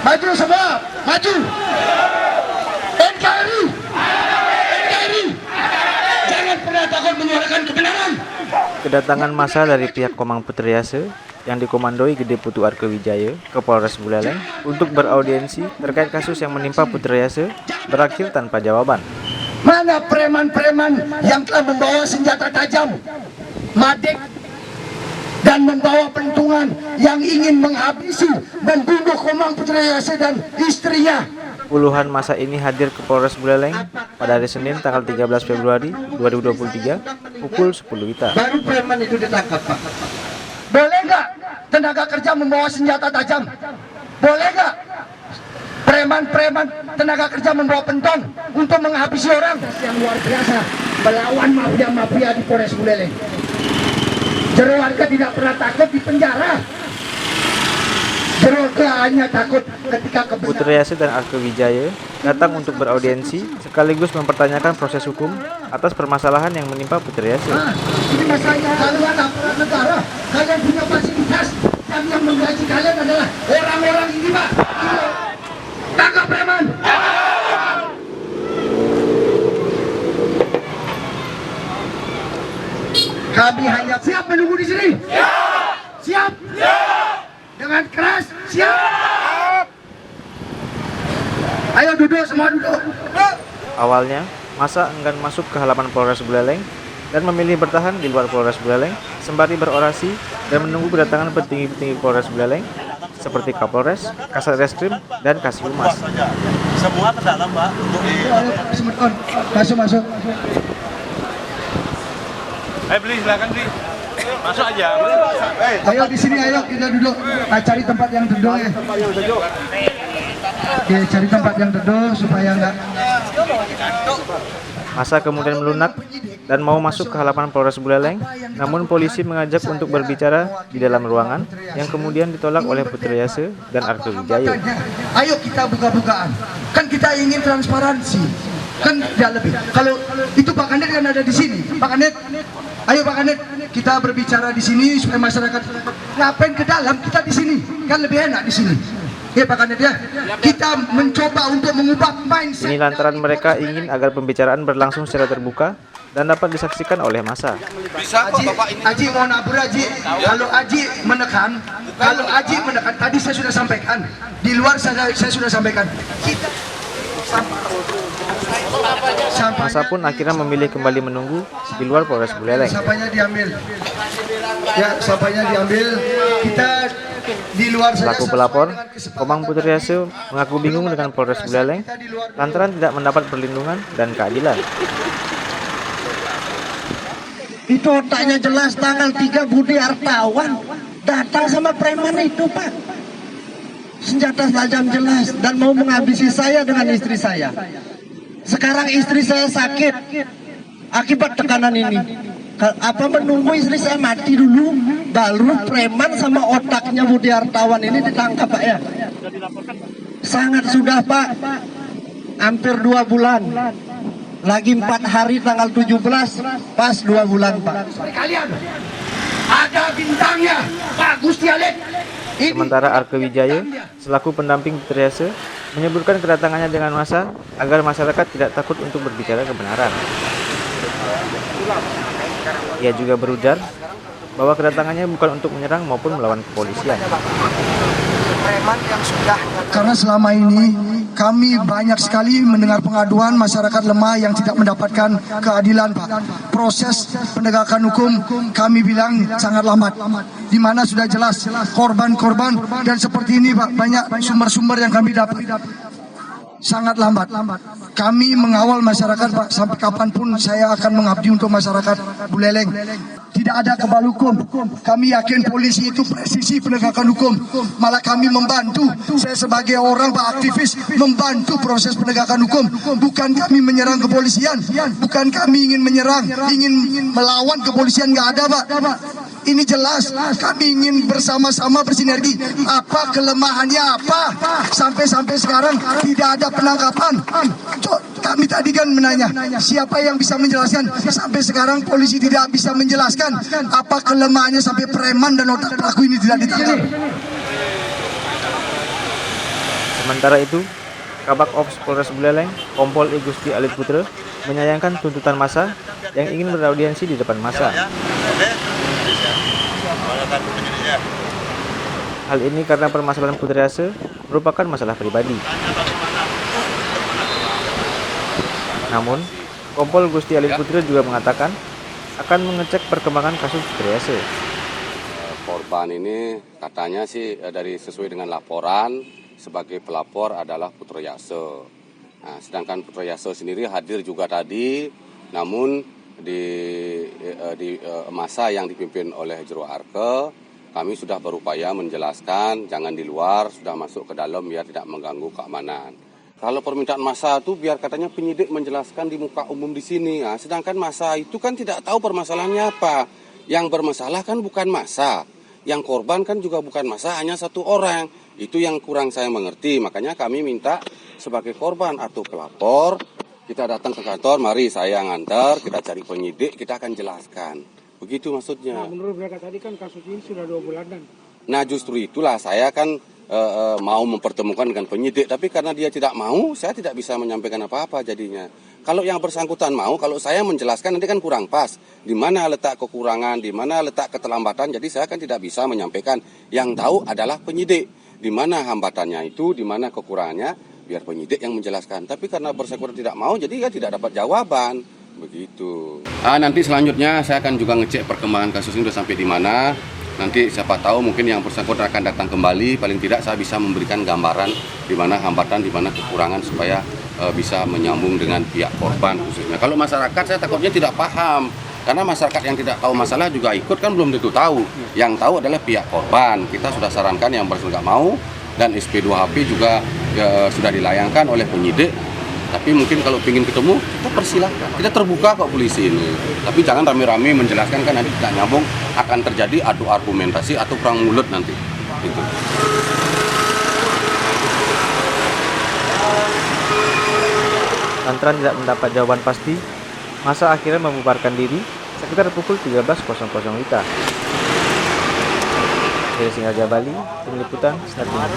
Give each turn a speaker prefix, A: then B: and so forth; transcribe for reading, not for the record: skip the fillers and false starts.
A: Maju semua, maju. NKRI, NKRI, jangan pernah takut menyuarakan kebenaran.
B: Kedatangan massa dari pihak Komang Putriase yang dikomandoi Gede Putu Arkewijaya ke Polres Buleleng untuk beraudiensi terkait kasus yang menimpa Putriase berakhir tanpa jawaban.
A: Mana preman-preman yang telah membawa senjata tajam, madik, dan membawa pentungan yang ingin menghabisi dan bunuh Komang Putriase dan istrinya?
B: Puluhan massa ini hadir ke Polres Buleleng pada hari Senin tanggal 13 Februari 2023 pukul 10 WITA.
A: Baru preman itu ditangkap, Pak. Boleh nggak tenaga kerja membawa senjata tajam? Boleh nggak preman-preman tenaga kerja membawa pentong untuk menghabisi orang? Yang luar biasa melawan mafia-mafia di Polres Buleleng. Jero warga tidak pernah takut di penjara. Jero warga hanya takut ketika kebenaran.
B: Putriase dan Arkewijaya datang untuk beraudiensi sekaligus mempertanyakan proses hukum atas permasalahan yang menimpa Putriase.
A: Ini masalahnya kalian aparat negara, kalian punya fasilitas, dan yang menggaji kalian adalah orang-orang ini, Pak. Tangkap preman. Kami hanya siap menunggu di sini. Siap. Dengan keras. Siap. Ayo duduk, semua duduk.
B: Awalnya, massa enggan masuk ke halaman Polres Buleleng dan memilih bertahan di luar Polres Buleleng sembari berorasi dan menunggu kedatangan petinggi-petinggi Polres Buleleng seperti Kapolres, Kasat Reskrim, dan Kasih Humas.
C: Semua ke dalam, Pak, untuk
A: Masuk.
C: Ayo beli, silakan beli. Masuk aja.
A: Ayo di sini, ayo kita duduk. Cari tempat yang teduh ya. Oke, cari tempat yang teduh supaya enggak.
B: Massa kemudian melunak dan mau masuk ke halaman Polres Buleleng, namun polisi mengajak untuk berbicara di dalam ruangan yang kemudian ditolak oleh Putriase dan Arkewijaya.
A: Ayo kita buka-bukaan. Kan kita ingin transparansi. Kan tidak lebih. Kalau itu Pak Kanit kan ada di sini. Pak Kanit, ayo Pak Kanit, kita berbicara di sini supaya masyarakat ngapain ke dalam, kita di sini. Kan lebih enak di sini. Ya Pak Kanit ya. Kita mencoba untuk mengubah mindset.
B: Ini lantaran mereka ingin agar pembicaraan berlangsung secara terbuka dan dapat disaksikan oleh massa.
C: Bisa kok, Bapak ini.
A: Aji mau nabur Aji. Kalau Aji menekan, tadi saya sudah sampaikan. Di luar saya sudah sampaikan. Kita
B: Massa pun akhirnya memilih kembali menunggu di luar Polres Buleleng.
A: sampahnya diambil. Ya, sampahnya diambil. Kita di luar saja.
B: Selaku pelapor, Komang Putriase mengaku bingung dengan Polres Buleleng lantaran tidak mendapat perlindungan dan keadilan.
D: Itu otaknya jelas tanggal 3 Budi Artawan datang sama preman itu, Pak. Senjata tajam jelas dan mau menghabisi saya dengan istri saya. Sekarang istri saya sakit akibat tekanan ini. Apa menunggu istri saya mati dulu baru preman sama otaknya Budi Artawan ini ditangkap, Pak ya? Sangat sudah, Pak. Hampir 2 bulan. Lagi 4 hari tanggal 17 pas 2 bulan, Pak.
A: Kalian ada bintangnya, Pak Gusti Alek.
B: Sementara Arkewijaya selaku pendamping Putriase menyebutkan kedatangannya dengan massa agar masyarakat tidak takut untuk berbicara kebenaran. Ia juga berujar bahwa kedatangannya bukan untuk menyerang maupun melawan kepolisian.
A: Karena selama ini kami banyak sekali mendengar pengaduan masyarakat lemah yang tidak mendapatkan keadilan, Pak. Proses penegakan hukum kami bilang sangat lambat. Di mana sudah jelas korban-korban dan seperti ini, Pak, banyak sumber-sumber yang kami dapat. Sangat lambat. Kami mengawal masyarakat, Pak, sampai kapanpun saya akan mengabdi untuk masyarakat Buleleng. Tidak ada kebal hukum. Kami yakin polisi itu presisi penegakan hukum. Malah kami membantu. Saya sebagai orang, Pak, aktivis membantu proses penegakan hukum. Bukan kami menyerang kepolisian. Bukan kami ingin menyerang, ingin melawan kepolisian. Nggak ada, Pak. Ini jelas kami ingin bersama-sama bersinergi. Apa kelemahannya apa? Sampai sekarang tidak ada penangkapan. Kami tadi kan menanya siapa yang bisa menjelaskan. Sampai sekarang polisi tidak bisa menjelaskan apa kelemahannya sampai preman dan otak pelaku ini tidak ditangkap.
B: Sementara itu, Kabak Ops Polres Buleleng, Kompol I Gusti Alit Putra, menyayangkan tuntutan massa yang ingin beraudiensi di depan massa. Hal ini karena permasalahan Putri Ase merupakan masalah pribadi. Namun, Kompol Gusti Alit Putra juga mengatakan akan mengecek perkembangan kasus Putri Ase.
E: Korban ini katanya sih dari sesuai dengan laporan sebagai pelapor adalah Putri Ase. Nah, sedangkan Putri Ase sendiri hadir juga tadi, namun di masa yang dipimpin oleh Jero Arke, kami sudah berupaya menjelaskan jangan di luar, sudah masuk ke dalam biar tidak mengganggu keamanan. Kalau permintaan massa itu biar katanya penyidik menjelaskan di muka umum di sini. Nah, sedangkan massa itu kan tidak tahu permasalahannya apa. Yang bermasalah kan bukan massa. Yang korban kan juga bukan massa, hanya satu orang. Itu yang kurang saya mengerti. Makanya kami minta sebagai korban atau pelapor, kita datang ke kantor, mari saya ngantar, kita cari penyidik, kita akan jelaskan. Begitu maksudnya.
F: Nah, menurut mereka tadi kan kasus ini sudah 2 bulanan.
E: Nah justru itulah saya kan mau mempertemukan dengan penyidik, tapi karena dia tidak mau, saya tidak bisa menyampaikan apa-apa jadinya. Kalau yang bersangkutan mau, kalau saya menjelaskan nanti kan kurang pas. Di mana letak kekurangan, di mana letak keterlambatan, jadi saya kan tidak bisa menyampaikan. Yang tahu adalah penyidik. Di mana hambatannya itu, di mana kekurangannya, biar penyidik yang menjelaskan. Tapi karena bersangkutan tidak mau, jadi ya tidak dapat jawaban. Begitu. Nanti selanjutnya saya akan juga ngecek perkembangan kasus ini sudah sampai di mana. Nanti siapa tahu mungkin yang bersangkutan akan datang kembali. Paling tidak saya bisa memberikan gambaran di mana hambatan, di mana kekurangan supaya bisa menyambung dengan pihak korban khususnya. Kalau masyarakat saya takutnya tidak paham. Karena masyarakat yang tidak tahu masalah juga ikut kan belum tentu tahu. Yang tahu adalah pihak korban. Kita sudah sarankan yang bersangkutan nggak mau. Dan SP2HP juga sudah dilayangkan oleh penyidik. Tapi mungkin kalau ingin ketemu, kita persilahkan. Kita terbuka kok polisi ini. Tapi jangan rame-rame menjelaskan kan nanti tidak nyambung, akan terjadi adu argumentasi atau perang mulut nanti. Gitu.
B: Lantaran tidak mendapat jawaban pasti, massa akhirnya membubarkan diri sekitar pukul 13.00 WITA. Dari Singaraja Bali, Tim Liputan, Sinar Timur.